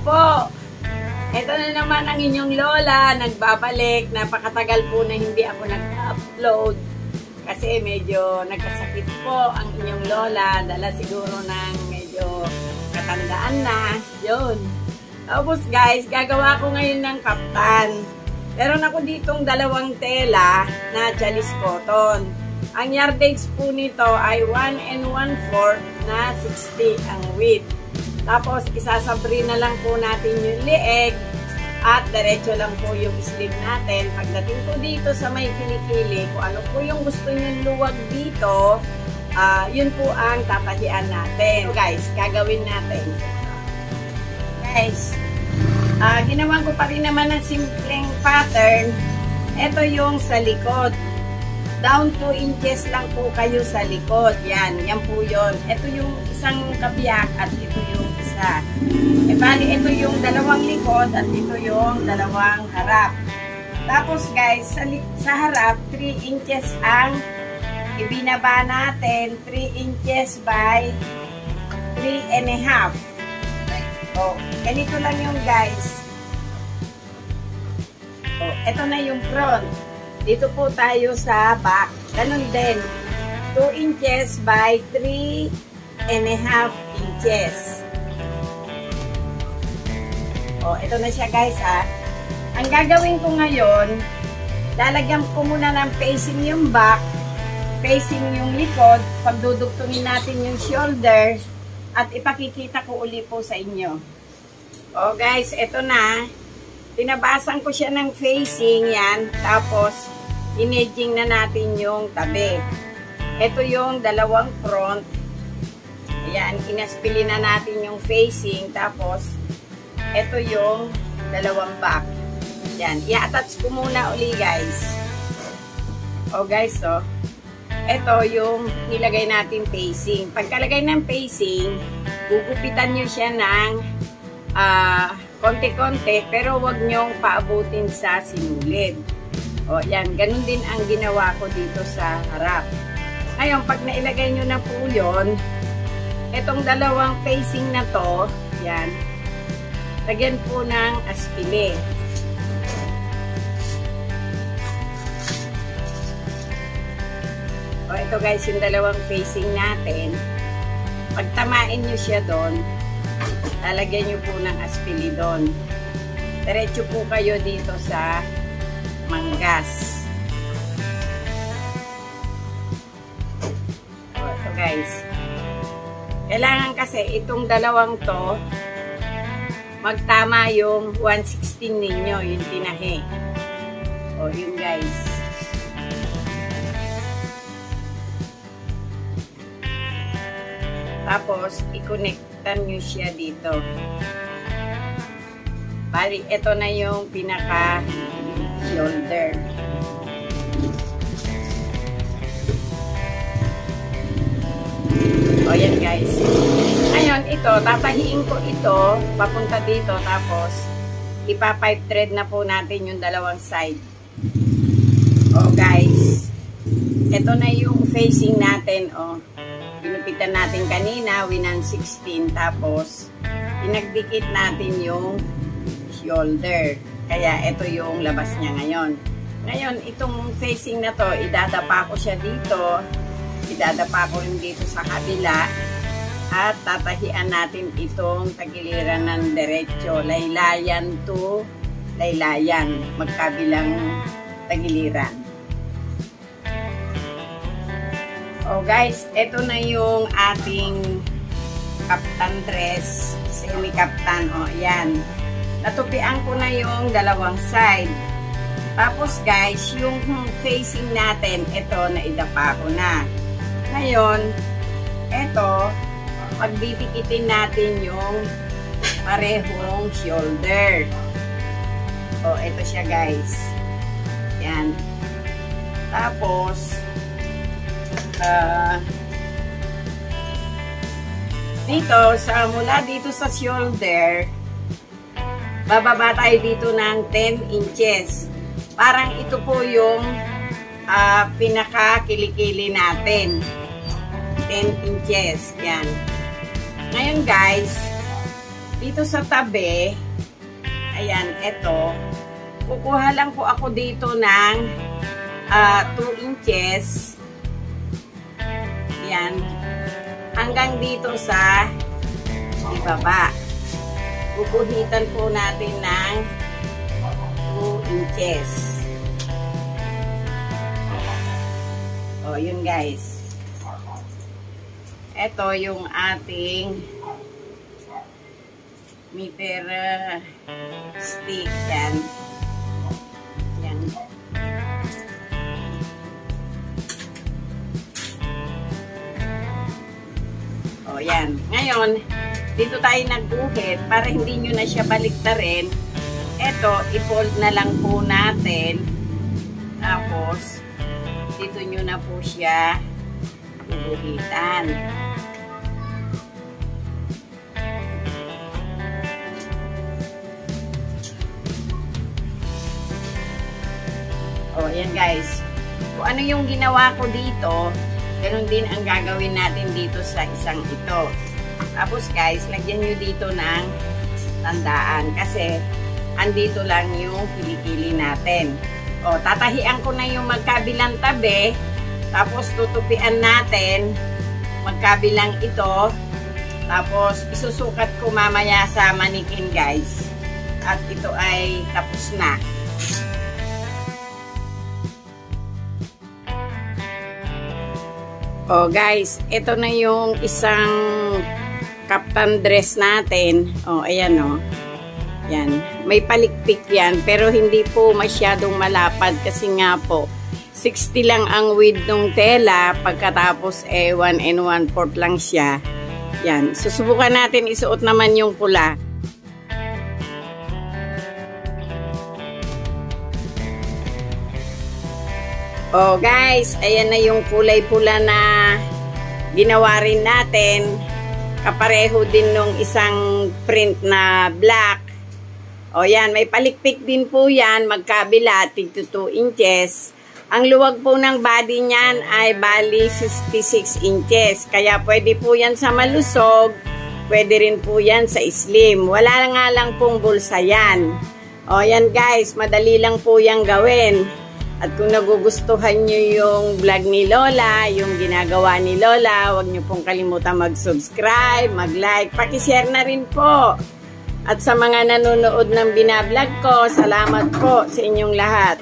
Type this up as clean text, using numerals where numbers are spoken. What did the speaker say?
po! Ito na naman ang inyong lola, nagbabalik. Napakatagal po na hindi ako nag-upload kasi medyo nagkasakit po ang inyong lola. Dala siguro ng medyo katandaan na. Yun. Tapos guys, gagawa ko ngayon ng kaftan. Meron ako ditong dalawang tela na chalis cotton. Ang yardage po nito ay 1 1/4 na 60 ang width. Tapos, isasabri na lang po natin yung leeg at diretso lang po yung sleeve natin. Pagdating po dito sa may kilikili, kung ano po yung gusto nyo luwag dito, yun po ang tatahian natin. So guys, gagawin natin. Guys, ginawan ko pa rin naman ng simpleng pattern. Ito yung sa likod. Down 2 inches lang po kayo sa likod. Yan po yun. Ito yung isang kabiyak at ito yung isa. E bali, ito yung dalawang likod at ito yung dalawang harap. Tapos guys, sa harap, 3 inches ang ibinaba natin. 3 inches by 3.5. O, ganito lang yung guys. O, ito na yung front. Dito po tayo sa back. Ganun din. 2 inches by 3.5 inches. O, ito na siya guys Ang gagawin ko ngayon, lalagyan ko muna ng facing yung back, facing yung likod, pagdudugtungin natin yung shoulder, at ipakikita ko uli po sa inyo. O guys, ito na. Tinabasan ko siya ng facing yan, tapos inedging na natin yung tabi. Ito yung dalawang front. Ayan, inaspili na natin yung facing, tapos ito yung dalawang back. Yan, i-attach ko muna uli guys. O guys, so, ito yung nilagay natin facing. Pagkalagay ng facing, gugupitan nyo siya ng konti-konti, pero wag nyong paabutin sa sinulid. O, yan, ganun din ang ginawa ko dito sa harap. Ngayon, pag nailagay nyo na po yun, itong dalawang facing na to, yan, lagyan po ng aspile. O, ito guys, yung dalawang facing natin. Pag tamain nyo siya doon, lalagyan nyo po ng aspili doon. Diretso po kayo dito sa manggas. O, ito guys. Kailangan kasi itong dalawang to, magtama yung 1/16 ninyo, yung tinahi. O, yun guys. Tapos, i-connectan nyo siya dito. Bali, ito na yung pinaka-shoulder. O, yan guys. Ngayon, ito, tatahiin ko ito, papunta dito, tapos, ipa-pipe thread na po natin yung dalawang side. O, guys. Ito na yung facing natin, o. Pinupitan natin kanina, 1/16, tapos, pinagdikit natin yung shoulder. Kaya, ito yung labas niya ngayon. Ngayon, itong facing na to, idadapa ko siya dito, idadapa ko rin dito sa kabila, at tatahian natin itong tagiliran ng diretso, laylayan to laylayan, magkabilang tagiliran. O guys, ito na yung ating kaftan dress, semi-kaftan. O, yan. Natupian ko na yung dalawang side. Tapos guys, yung facing natin, ito, naidapa ko na. Ngayon, ito, pagdidikitin natin yung parehong shoulder. O, ito siya guys. Yan. Tapos, mula dito sa shoulder, bababa tayo dito ng 10 inches. Parang ito po yung pinaka-kilikili natin. 10 inches. Yan. Ngayon guys, dito sa tabi, ayan, eto, kukuha lang po ako dito ng 2 inches. Yan. Hanggang dito sa ibaba. Kukuhitan po natin ng 2 inches. O, yun guys. Ito yung ating meter stick. Yan. Yan. O, yan. Ngayon, dito tayo nagguhit para hindi nyo na siya baliktarin. Ito, i-fold na lang po natin. Tapos, dito nyo na po siya guhitan. O, yan guys. Kung ano yung ginawa ko dito, ganun din ang gagawin natin dito sa isang ito. Tapos guys, lagyan nyo dito ng tandaan kasi andito lang yung kilikili natin. O, tatahian ko na yung magkabilang tabi. Tapos tutupian natin magkabilang ito. Tapos isusukat ko mamaya sa manikin guys. At ito ay tapos na. Oh guys, ito na yung isang kaftan dress natin. Oh, ayan oh. Yan. May palikpik yan, pero hindi po masyadong malapad kasi nga po 60 lang ang width ng tela, pagkatapos 1 1/4 lang siya. Yan. Susubukan natin isuot naman yung pula. Oh guys, ayan na yung kulay pula na ginawa rin natin. Kapareho din nung isang print na black. O yan, may palikpik din po yan, magkabila, 2 inches. Ang luwag po ng body niyan ay bali 66 inches. Kaya pwede po yan sa malusog, pwede rin po yan sa slim. Wala nga lang pong bulsa yan. O yan guys, madali lang po yan gawin. At kung nagugustuhan nyo yung vlog ni Lola, yung ginagawa ni Lola, huwag nyo pong kalimutan mag-subscribe, mag-like, paki-share na rin po. At sa mga nanonood ng binablog ko, salamat po sa inyong lahat.